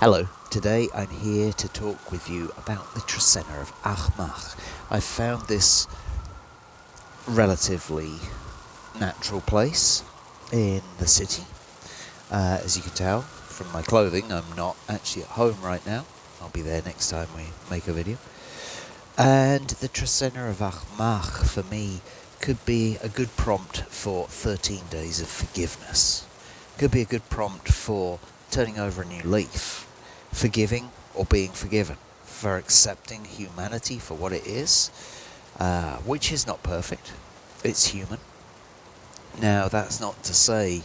Hello, today I'm here to talk with you about the Trecena of Ajmak. I found this relatively natural place in the city. As you can tell from my clothing, I'm not actually at home right now. I'll be there next time we make a video. And the Trecena of Ajmak, for me, could be a good prompt for 13 days of forgiveness. Could be a good prompt for turning over a new leaf. Forgiving or being forgiven, for accepting humanity for what it is, which is not perfect. It's human. Now, that's not to say,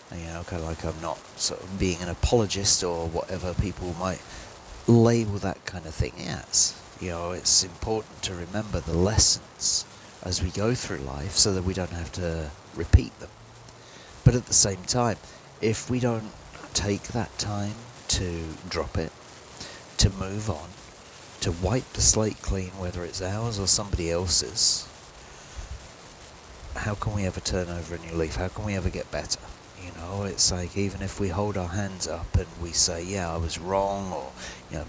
kind of like I'm not sort of being an apologist or whatever people might label that kind of thing as. It's important to remember the lessons as we go through life so that we don't have to repeat them. But at the same time, if we don't take that time to drop it, to move on, to wipe the slate clean, whether it's ours or somebody else's, how can we ever turn over a new leaf? How can we ever get better? It's like, even if we hold our hands up and we say, yeah, I was wrong, or,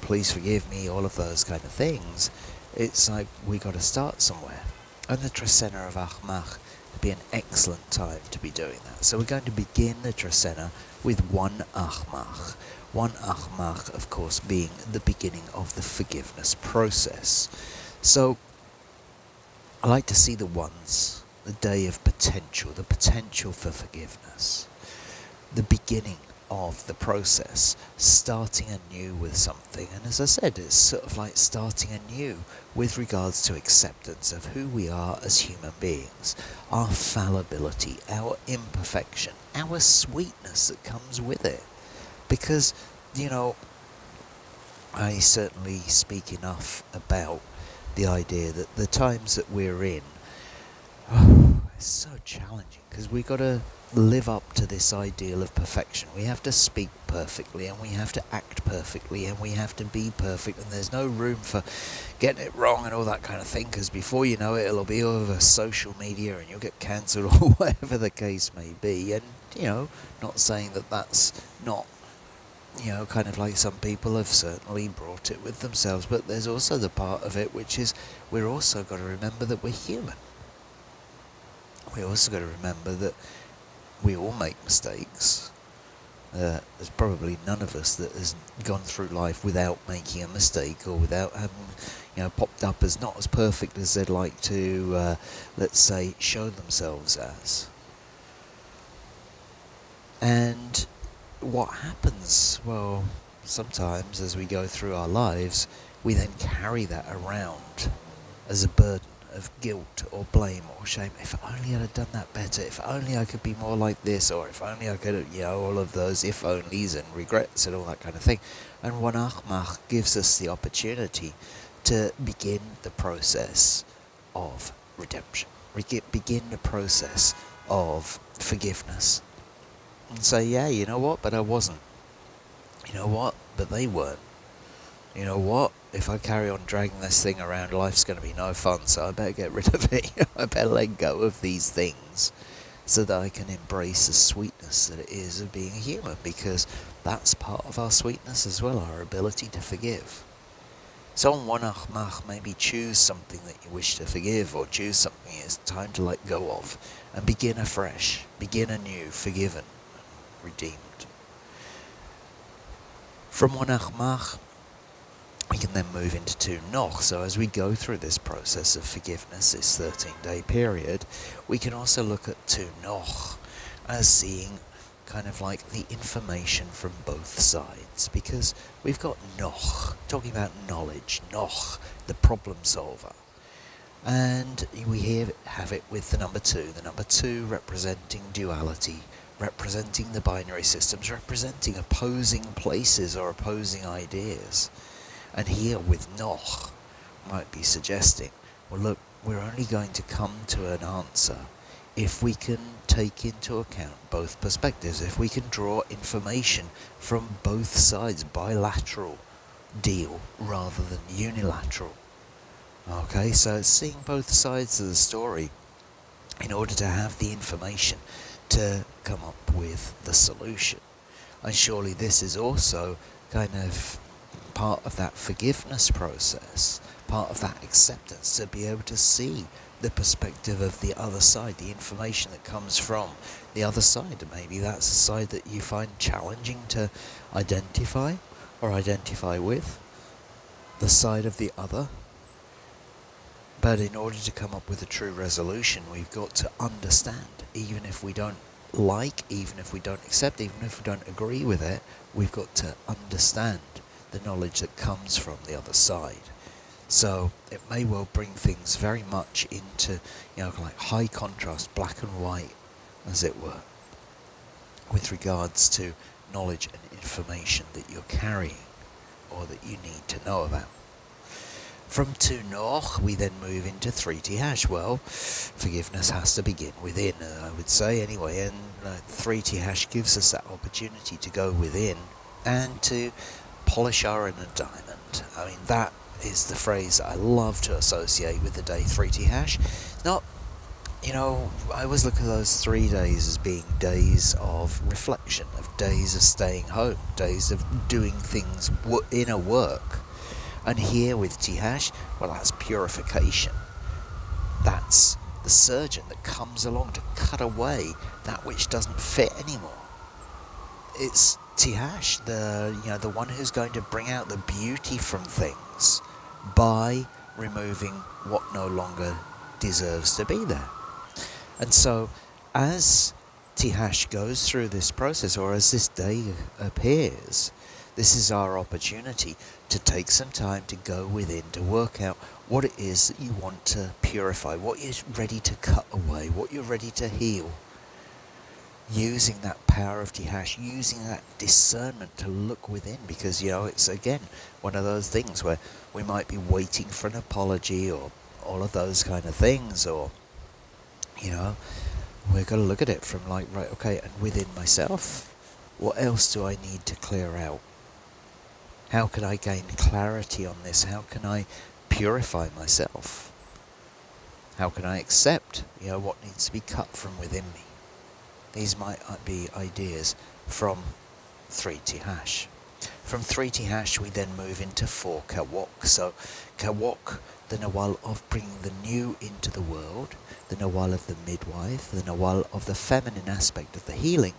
please forgive me, all of those kind of things, it's like we got to start somewhere. And the Trecena of Ajmak would be an excellent time to be doing that. So we're going to begin the Trecena with one Ajmak. One Ajmak, of course, being the beginning of the forgiveness process. So I like to see the ones, the day of potential, the potential for forgiveness, the beginning of the process, starting anew with something. And as I said, it's sort of like starting anew with regards to acceptance of who we are as human beings, our fallibility, our imperfection, our sweetness that comes with it. Because, I certainly speak enough about the idea that the times that we're in, it's so challenging, because we've got to live up to this ideal of perfection. We have to speak perfectly, and we have to act perfectly, and we have to be perfect, and there's no room for getting it wrong and all that kind of thing, because before you know it, it'll be over social media and you'll get cancelled or whatever the case may be. And, not saying that that's not, kind of like some people have certainly brought it with themselves, but there's also the part of it which is we're also got to remember that we're human. We also got to remember that we all make mistakes. There's probably none of us that has gone through life without making a mistake, or without having, popped up as not as perfect as they'd like to, let's say, show themselves as. And what happens? Well, sometimes as we go through our lives, we then carry that around as a burden of guilt or blame or shame. If only I'd have done that better, if only I could be more like this, or if only I could have, all of those if onlys and regrets and all that kind of thing. And one Ajmak gives us the opportunity to begin the process of redemption, begin the process of forgiveness, and say, yeah, you know what, but I wasn't. You know what, but they weren't. You know what, if I carry on dragging this thing around, life's going to be no fun, so I better get rid of it. I better let go of these things so that I can embrace the sweetness that it is of being a human, because that's part of our sweetness as well, our ability to forgive. So on one Ajmak, maybe choose something that you wish to forgive, or choose something it's time to let go of, and begin afresh, begin anew, forgiven, redeemed. From one Ajmak, we can then move into two Noch. So as we go through this process of forgiveness, this 13-day period, we can also look at two Noch as seeing kind of like the information from both sides, because we've got Noch, talking about knowledge, Noch, the problem solver. And we here have it with the number two representing duality, representing the binary systems, representing opposing places or opposing ideas. And here with Noch might be suggesting, well look, we're only going to come to an answer if we can take into account both perspectives, if we can draw information from both sides, bilateral deal rather than unilateral. Okay, so it's seeing both sides of the story in order to have the information to come up with the solution. And surely this is also kind of part of that forgiveness process, part of that acceptance, to be able to see the perspective of the other side, the information that comes from the other side. And maybe that's a side that you find challenging to identify or identify with, the side of the other. But in order to come up with a true resolution, we've got to understand, even if we don't like, even if we don't accept, even if we don't agree with it, we've got to understand the knowledge that comes from the other side. So it may well bring things very much into, like high contrast, black and white, as it were, with regards to knowledge and information that you're carrying or that you need to know about. From 2 Noch, we then move into 3 Tijax. Well, forgiveness has to begin within, I would say, anyway, and 3 Tijax gives us that opportunity to go within and to polish our inner diamond. I mean, that is the phrase I love to associate with the day 3 Tijax. Not, I always look at those 3 days as being days of reflection, of days of staying home, days of doing things, inner work. And here with Tijax, well, that's purification. That's the surgeon that comes along to cut away that which doesn't fit anymore. It's Tijax, the one who's going to bring out the beauty from things by removing what no longer deserves to be there. And so, as Tijax goes through this process, or as this day appears, this is our opportunity to take some time to go within, to work out what it is that you want to purify, what you're ready to cut away, what you're ready to heal. Using that power of Tijax, using that discernment to look within, because, it's, again, one of those things where we might be waiting for an apology or all of those kind of things, or, we've got to look at it from like, right, okay, and within myself, what else do I need to clear out? How can I gain clarity on this? How can I purify myself? How can I accept, what needs to be cut from within me? These might be ideas from 3 Tijax. From 3 Tijax, we then move into 4 Kawok. So, Kawok, the Nawal of bringing the new into the world, the Nawal of the midwife, the Nawal of the feminine aspect of the healing,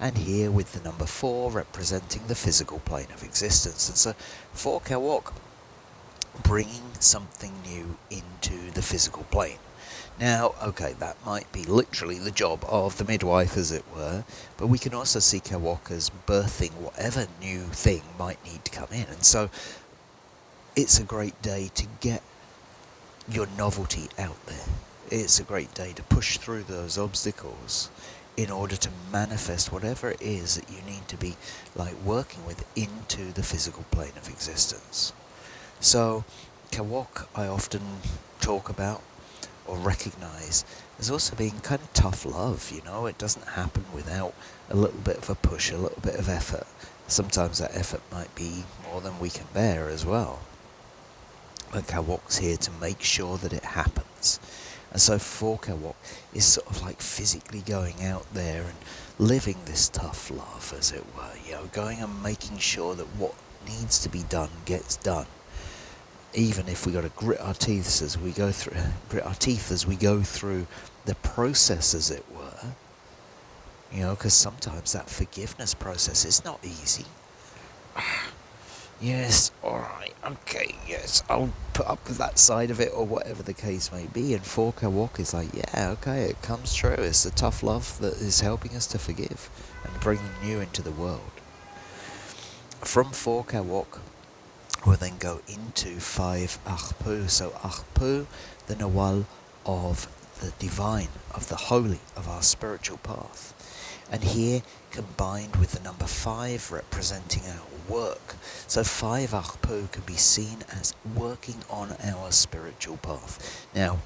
and here with the number 4 representing the physical plane of existence. And so, 4 Kawok, bringing something new into the physical plane. Now, okay, that might be literally the job of the midwife, as it were, but we can also see Kawok as birthing whatever new thing might need to come in. And so it's a great day to get your novelty out there. It's a great day to push through those obstacles in order to manifest whatever it is that you need to be working with into the physical plane of existence. So Kawok, I often talk about or recognise as also being kind of tough love. It doesn't happen without a little bit of a push, a little bit of effort. Sometimes that effort might be more than we can bear as well. But Kawok's here to make sure that it happens. And so for Kawok is sort of like physically going out there and living this tough love, as it were, going and making sure that what needs to be done gets done. Even if we got to grit our teeth as we go through the process, as it were, because sometimes that forgiveness process is not easy. Yes, alright, okay, yes, I'll put up with that side of it, or whatever the case may be. And 4 Kawok is like, yeah, okay, it comes true. It's the tough love that is helping us to forgive and bringing new into the world. From 4 Kawok, we'll then go into 5 Ajpu. So Ajpu, the Nawal of the divine, of the holy, of our spiritual path. And here, combined with the number 5 representing our work. So 5 Ajpu can be seen as working on our spiritual path. Now,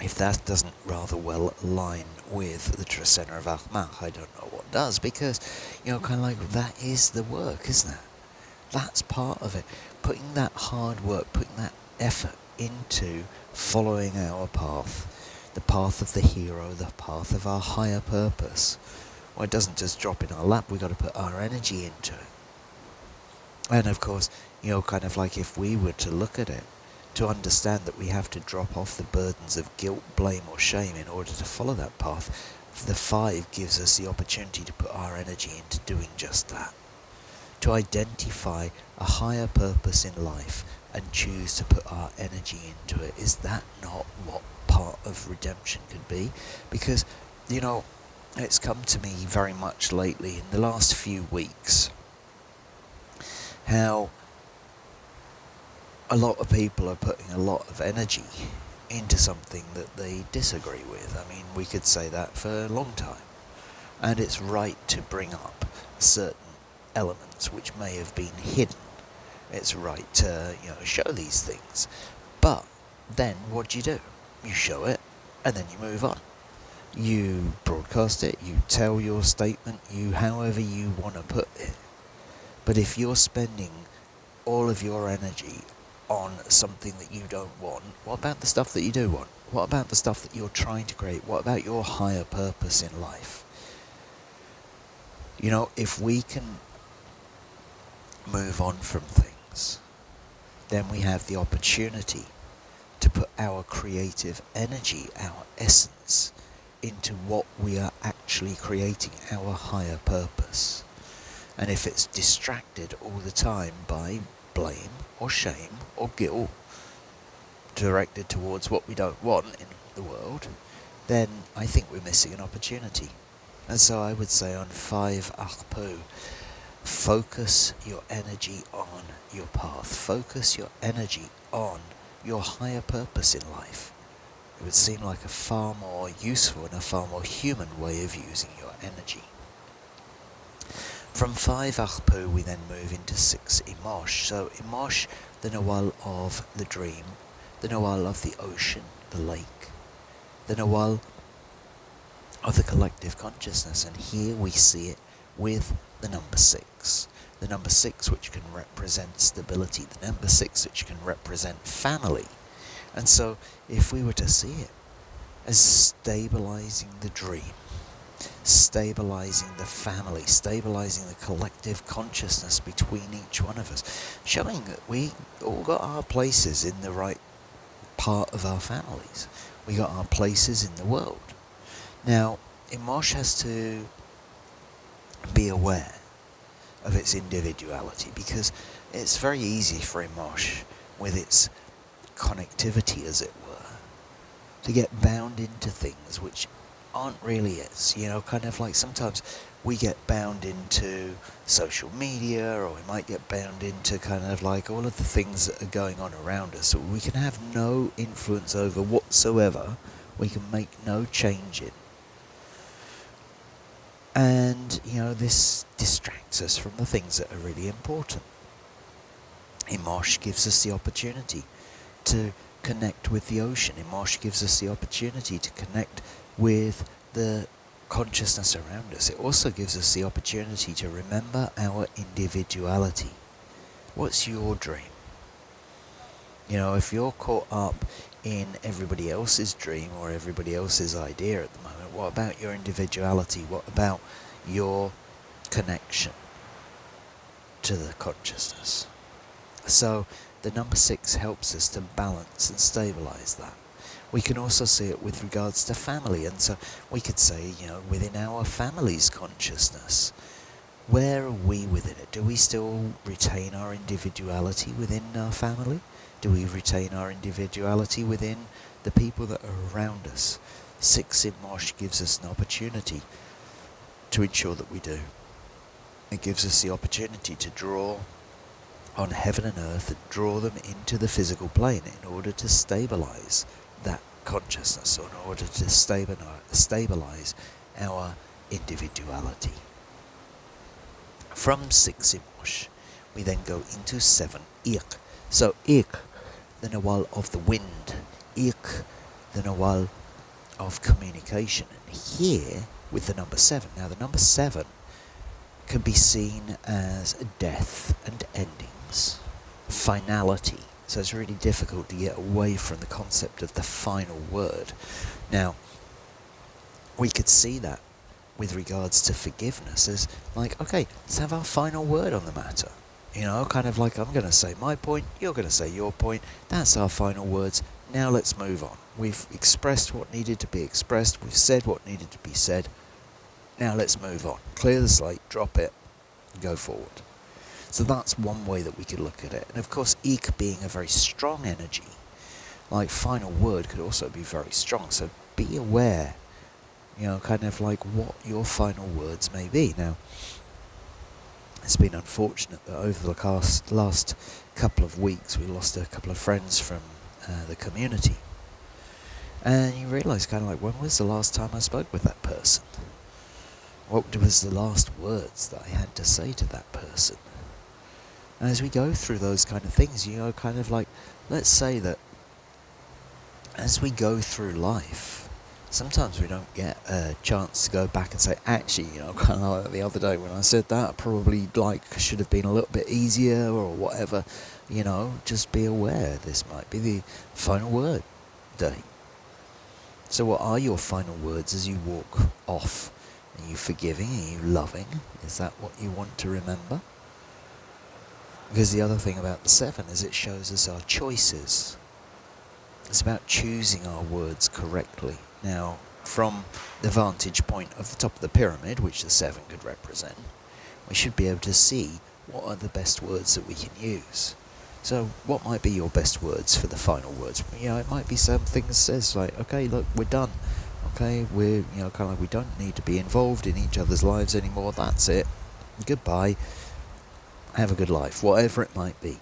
if that doesn't rather well align with the Trecena of Ajmak, I don't know what does, because, that is the work, isn't it? That's part of it. Putting that hard work, putting that effort into following our path, the path of the hero, the path of our higher purpose. Well, it doesn't just drop in our lap, we've got to put our energy into it. And of course, kind of like if we were to look at it, to understand that we have to drop off the burdens of guilt, blame or shame in order to follow that path, the 5 gives us the opportunity to put our energy into doing just that. To identify a higher purpose in life and choose to put our energy into it. Is that not what part of redemption could be? Because, it's come to me very much lately in the last few weeks how a lot of people are putting a lot of energy into something that they disagree with. I mean, we could say that for a long time. And it's right to bring up certain elements which may have been hidden. It's right to, show these things. But then what do? You show it, and then you move on. You broadcast it, you tell your statement, however you want to put it. But if you're spending all of your energy on something that you don't want, what about the stuff that you do want? What about the stuff that you're trying to create? What about your higher purpose in life? If we can move on from things, then we have the opportunity to put our creative energy, our essence, into what we are actually creating, our higher purpose. And if it's distracted all the time by blame or shame or guilt directed towards what we don't want in the world, then I think we're missing an opportunity. And so I would say on 5 Aq'ab'al, focus your energy on your path. Focus your energy on your higher purpose in life. It would seem like a far more useful and a far more human way of using your energy. From 5 Ajpu we then move into 6 Imox. So Imox, the Nawal of the dream, the Nawal of the ocean, the lake, the Nawal of the collective consciousness. And here we see it with the number 6. The number 6 which can represent stability, the number 6 which can represent family. And so if we were to see it as stabilizing the dream, stabilizing the family, stabilizing the collective consciousness between each one of us, showing that we all got our places in the right part of our families. We got our places in the world. Now, Imox has to be aware of its individuality, because it's very easy for Imox, with its connectivity as it were, to get bound into things which aren't really its. Kind of like sometimes we get bound into social media, or we might get bound into kind of like all of the things that are going on around us, so we can have no influence over whatsoever, we can make no change in. And, this distracts us from the things that are really important. Imox gives us the opportunity to connect with the ocean. Imox gives us the opportunity to connect with the consciousness around us. It also gives us the opportunity to remember our individuality. What's your dream? If you're caught up in everybody else's dream or everybody else's idea at the moment, what about your individuality? What about your connection to the consciousness? So the number 6 helps us to balance and stabilize that. We can also see it with regards to family, and so we could say, within our family's consciousness, where are we within it? Do we still retain our individuality within our family? Do we retain our individuality within the people that are around us? 6 Imox gives us an opportunity to ensure that we do. It gives us the opportunity to draw on heaven and earth and draw them into the physical plane in order to stabilize that consciousness, or in order to stabilize our individuality. From 6 Imox, we then go into 7 Iq. So Iq, the Nawal of the wind, Iq, the Nawal of communication. And here, with the number 7. Now the number 7 can be seen as death and endings, finality. So it's really difficult to get away from the concept of the final word. Now, we could see that with regards to forgiveness as like, okay, let's have our final word on the matter. You know, kind of like I'm going to say my point, you're going to say your point. That's our final words. Now let's move on. We've expressed what needed to be expressed. We've said what needed to be said. Now let's move on. Clear the slate, drop it, and go forward. So that's one way that we could look at it. And of course, ik being a very strong energy, like final word could also be very strong. So be aware, you know, kind of like what your final words may be. Now, it's been unfortunate that over the last couple of weeks we lost a couple of friends from the community. And you realise kind of like, when was the last time I spoke with that person? What was the last words that I had to say to that person? And as we go through those kind of things, you know, kind of like, let's say that as we go through life, sometimes we don't get a chance to go back and say, actually, you know, kind of like the other day when I said that, I probably like should have been a little bit easier or whatever. You know, just be aware this might be the final word day. So what are your final words as you walk off? Are you forgiving? Are you loving? Is that what you want to remember? Because the other thing about the 7 is it shows us our choices. It's about choosing our words correctly. Now, from the vantage point of the top of the pyramid, which the 7 could represent, we should be able to see what are the best words that we can use. So, what might be your best words for the final words? You know, it might be something that says like, okay, look, we're done. Okay, we're, you know, kind of like, we don't need to be involved in each other's lives anymore. That's it. Goodbye. Have a good life, whatever it might be.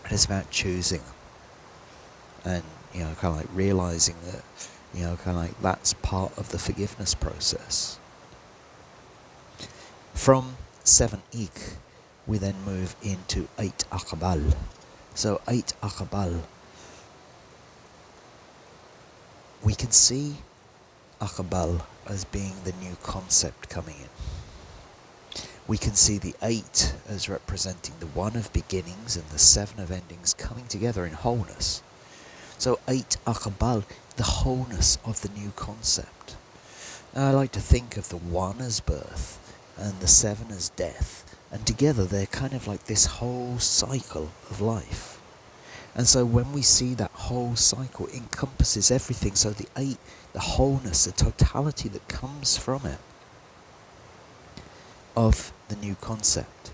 And it's about choosing them. And, you know, kind of like realising that, you know, kind of like that's part of the forgiveness process. From 7 ik, we then move into 8 Aq'ab'al. So 8 Aq'ab'al, we can see Aq'ab'al as being the new concept coming in. We can see the 8 as representing the 1 of beginnings and the 7 of endings coming together in wholeness. So 8 Aq'ab'al, the wholeness of the new concept. Now, I like to think of the 1 as birth and the 7 as death, and together they're kind of like this whole cycle of life. And so when we see that whole cycle, it encompasses everything. So the 8, the wholeness, the totality that comes from it, of the new concept.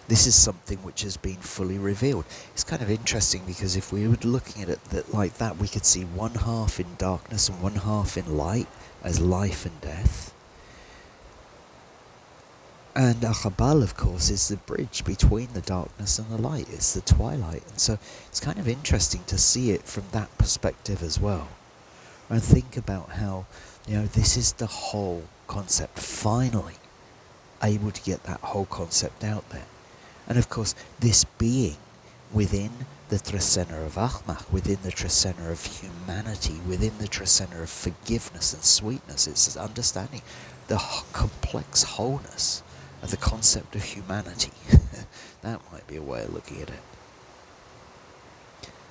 This is something which has been fully revealed. It's kind of interesting because if we were looking at it like that, we could see 1 half in darkness and 1 half in light as life and death. And Aq'ab'al, of course, is the bridge between the darkness and the light. It's the twilight. And so it's kind of interesting to see it from that perspective as well. And think about how, you know, this is the whole concept, finally able to get that whole concept out there. And of course, this being within the Trecena of Ajmak, within the Trecena of humanity, within the Trecena of forgiveness and sweetness, it's understanding the complex wholeness of the concept of humanity. That might be a way of looking at it.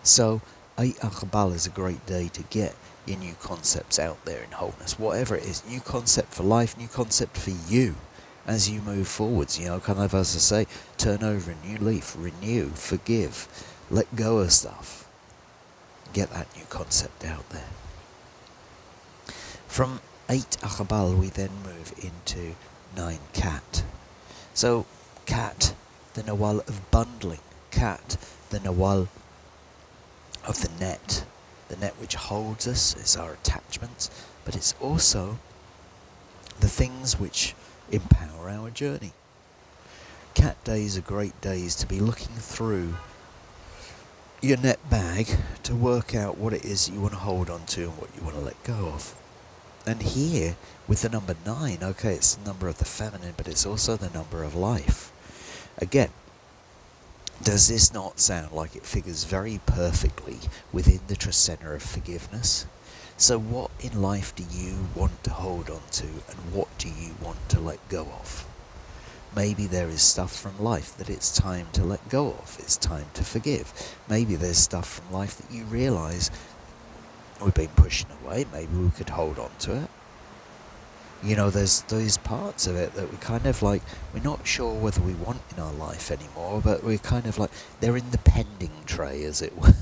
So, 8 Aq'ab'al is a great day to get your new concepts out there in wholeness. Whatever it is, new concept for life, new concept for you. As you move forwards, you know, kind of, as I say, turn over a new leaf, renew, forgive, let go of stuff. Get that new concept out there. From 8 Aq'ab'al, we then move into 9 Kat. So, Kat, the Nawal of bundling. Kat, the Nawal of the net which holds us, is our attachments, but it's also the things which empower our journey. Cat days are great days to be looking through your net bag to work out what it is you want to hold on to and what you want to let go of. And here, with the number 9, okay, it's the number of the feminine, but it's also the number of life. Again, does this not sound like it figures very perfectly within the Trecena of forgiveness? So what in life do you want to hold on to, and what do you want to let go of? Maybe there is stuff from life that it's time to let go of, it's time to forgive. Maybe there's stuff from life that you realise we've been pushing away, maybe we could hold on to it. There's those parts of it that we kind of like, we're not sure whether we want in our life anymore, but we're kind of like, they're in the pending tray, as it were,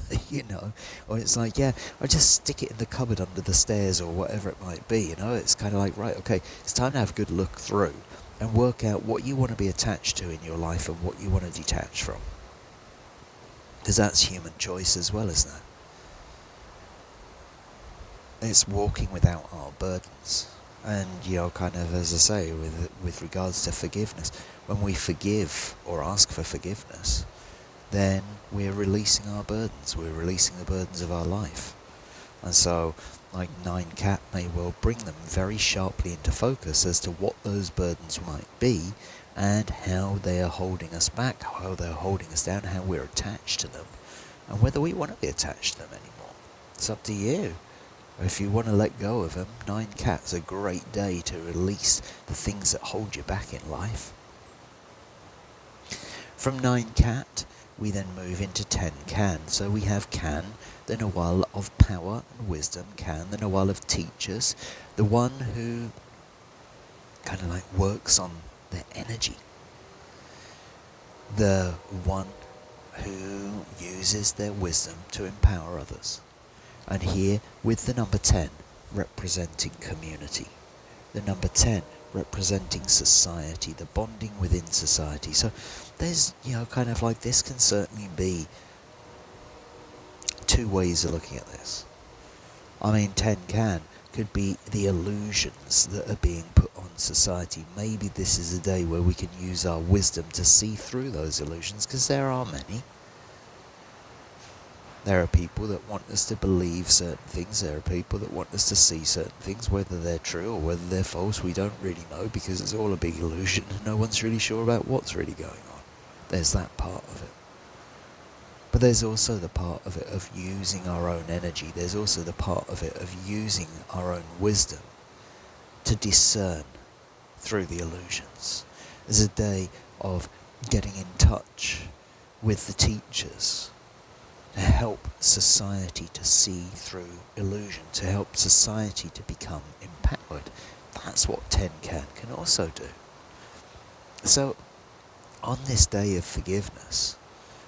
or it's like, yeah, I just stick it in the cupboard under the stairs or whatever it might be, it's kind of like, right, okay, it's time to have a good look through and work out what you want to be attached to in your life and what you want to detach from. Because that's human choice as well, isn't it? It's walking without our burdens. And, kind of, as I say, with regards to forgiveness, when we forgive or ask for forgiveness, then we're releasing our burdens. We're releasing the burdens of our life. And so, like 9 Cat may well bring them very sharply into focus as to what those burdens might be and how they are holding us back, how they're holding us down, how we're attached to them, and whether we want to be attached to them anymore. It's up to you. If you want to let go of them, 9 Cat's a great day to release the things that hold you back in life. From 9 Cat, we then move into 10 Can. So we have Can, the Nawal of power and wisdom. Can, the Nawal of teachers, the one who kind of like works on their energy. The one who uses their wisdom to empower others. And here, with the number 10, representing community. The number 10, representing society, the bonding within society. So there's, kind of like, this can certainly be two ways of looking at this. 10 could be the illusions that are being put on society. Maybe this is a day where we can use our wisdom to see through those illusions, because there are many. There are people that want us to believe certain things. There are people that want us to see certain things. Whether they're true or whether they're false, we don't really know, because it's all a big illusion and no one's really sure about what's really going on. There's that part of it. But there's also the part of it of using our own energy. There's also the part of it of using our own wisdom to discern through the illusions. There's a day of getting in touch with the teachers, to help society to see through illusion, to help society to become empowered. That's what 10 can also do. So, on this day of forgiveness,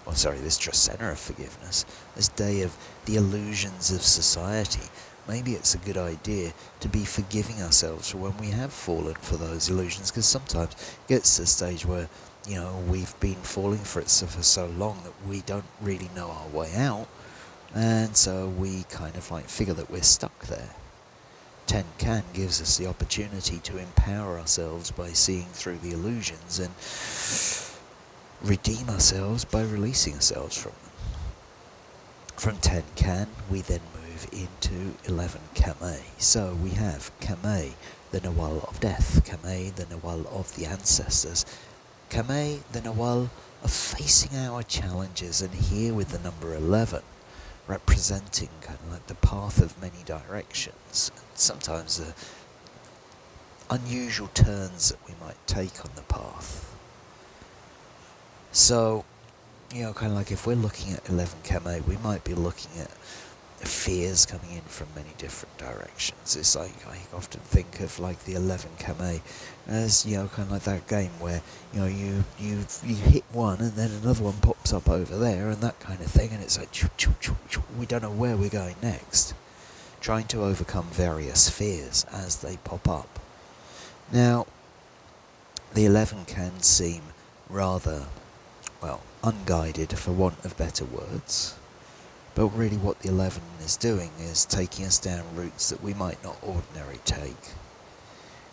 this Trecena of forgiveness, this day of the illusions of society, maybe it's a good idea to be forgiving ourselves for when we have fallen for those illusions, because sometimes it gets to the stage where we've been falling for it for so long that we don't really know our way out, and so we kind of like figure that we're stuck there. 10 Can gives us the opportunity to empower ourselves by seeing through the illusions and redeem ourselves by releasing ourselves from them. From 10 Can, we then move into 11 Kame. So we have Kame, the Nawal of death, Kame, the Nawal of the ancestors, Kame, the Nawal of facing our challenges, and here with the number 11, representing kind of like the path of many directions, sometimes the unusual turns that we might take on the path. So, kind of like if we're looking at 11 Kame, we might be looking at fears coming in from many different directions. It's like, I often think of like the 11 Kame as, kind of like that game where, you hit one and then another one pops up over there and that kind of thing, and it's like, we don't know where we're going next. Trying to overcome various fears as they pop up. Now, the 11 can seem rather, unguided for want of better words. But really what the 11 is doing is taking us down routes that we might not ordinarily take.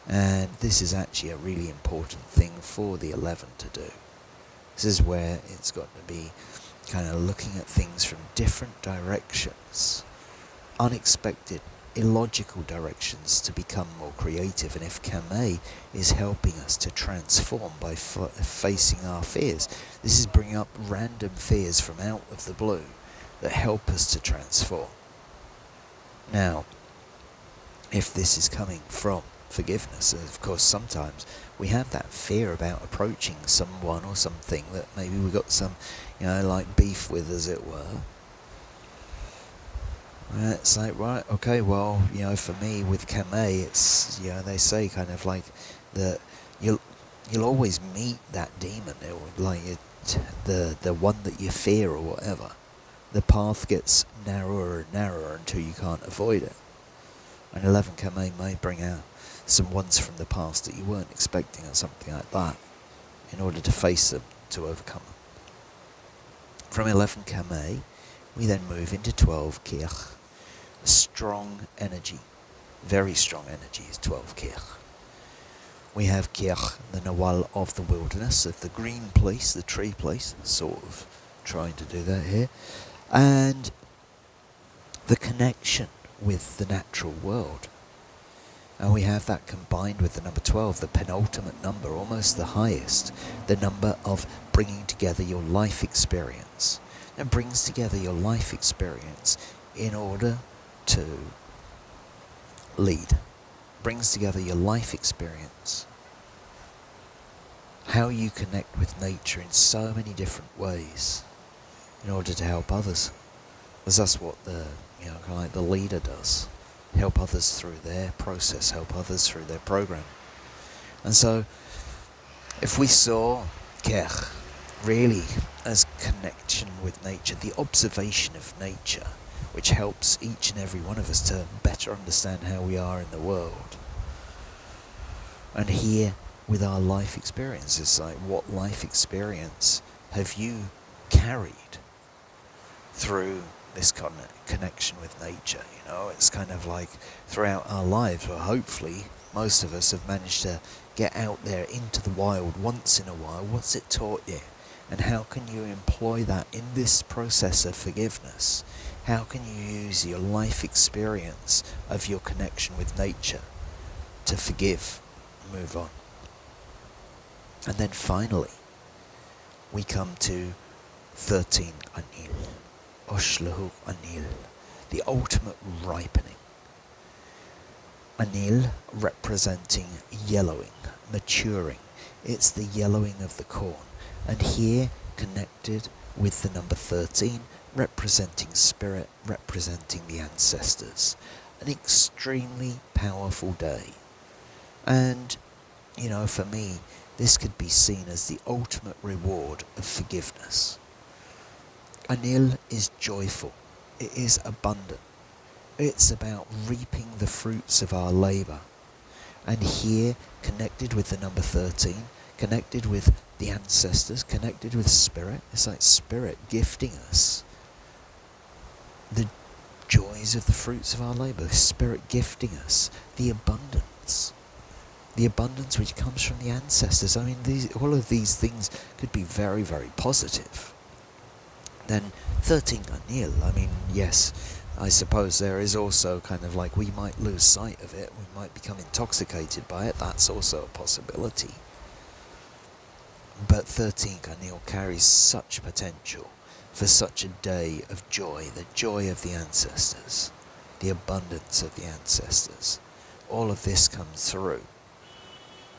And this is actually a really important thing for the 11 to do. This is where it's got to be kind of looking at things from different directions, unexpected, illogical directions, to become more creative. And if Kame is helping us to transform by facing our fears, this is bringing up random fears from out of the blue that help us to transform. Now, if this is coming from forgiveness, of course sometimes we have that fear about approaching someone or something that maybe we got some, like beef with, as it were. It's like, right, okay, well, for me with Kame, it's, they say kind of like that you'll you'll always meet that demon, or like the one that you fear or whatever. The path gets narrower and narrower until you can't avoid it. And 11 Kame may bring out some ones from the past that you weren't expecting or something like that, in order to face them, to overcome them. From 11 Kame, we then move into 12 Kirch. Strong energy, very strong energy is 12 Kirch. We have Kirch, the Nawal of the wilderness, of the green place, the tree place, sort of trying to do that here, and the connection with the natural world. And we have that combined with the number 12, the penultimate number, almost the highest, the number of bringing together your life experience. And brings together your life experience in order to lead. Brings together your life experience. How you connect with nature in so many different ways in order to help others. Because that's what the, kind of like the leader does. Help others through their process, help others through their program. And so, if we saw Kirch really as connection with nature, the observation of nature, which helps each and every one of us to better understand how we are in the world. And here, with our life experiences, like what life experience have you carried through this connection with nature? It's kind of like throughout our lives, where hopefully most of us have managed to get out there into the wild once in a while. What's it taught you? And how can you employ that in this process of forgiveness? How can you use your life experience of your connection with nature to forgive, move on? And then finally, we come to 13 Anil, Oshlahu Anil, the ultimate ripening. Anil representing yellowing, maturing. It's the yellowing of the corn. And here, connected with the number 13, representing spirit, representing the ancestors. An extremely powerful day. And, for me, this could be seen as the ultimate reward of forgiveness. Anil is joyful. It is abundant. It's about reaping the fruits of our labour. And here, connected with the number 13, connected with the ancestors, connected with spirit, it's like spirit gifting us the joys of the fruits of our labour, spirit gifting us the abundance which comes from the ancestors. I mean, all of these things could be very, very positive. Then 13 Anil, yes, I suppose there is also kind of like we might lose sight of it, we might become intoxicated by it, that's also a possibility. But 13 Anil carries such potential for such a day of joy, the joy of the ancestors, the abundance of the ancestors. All of this comes through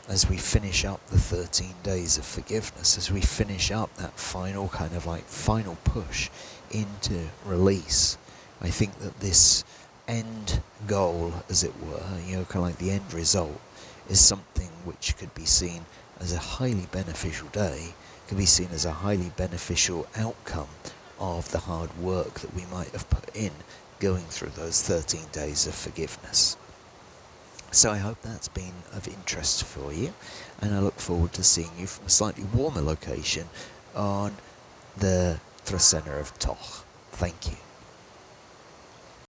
as we finish up the 13 days of forgiveness, as we finish up that final kind of like final push into release. I think that this end goal, as it were, kind of like the end result, is something which could be seen as a highly beneficial day, could be seen as a highly beneficial outcome of the hard work that we might have put in going through those 13 days of forgiveness. So I hope that's been of interest for you, and I look forward to seeing you from a slightly warmer location on the Trecena of Toch. Thank you.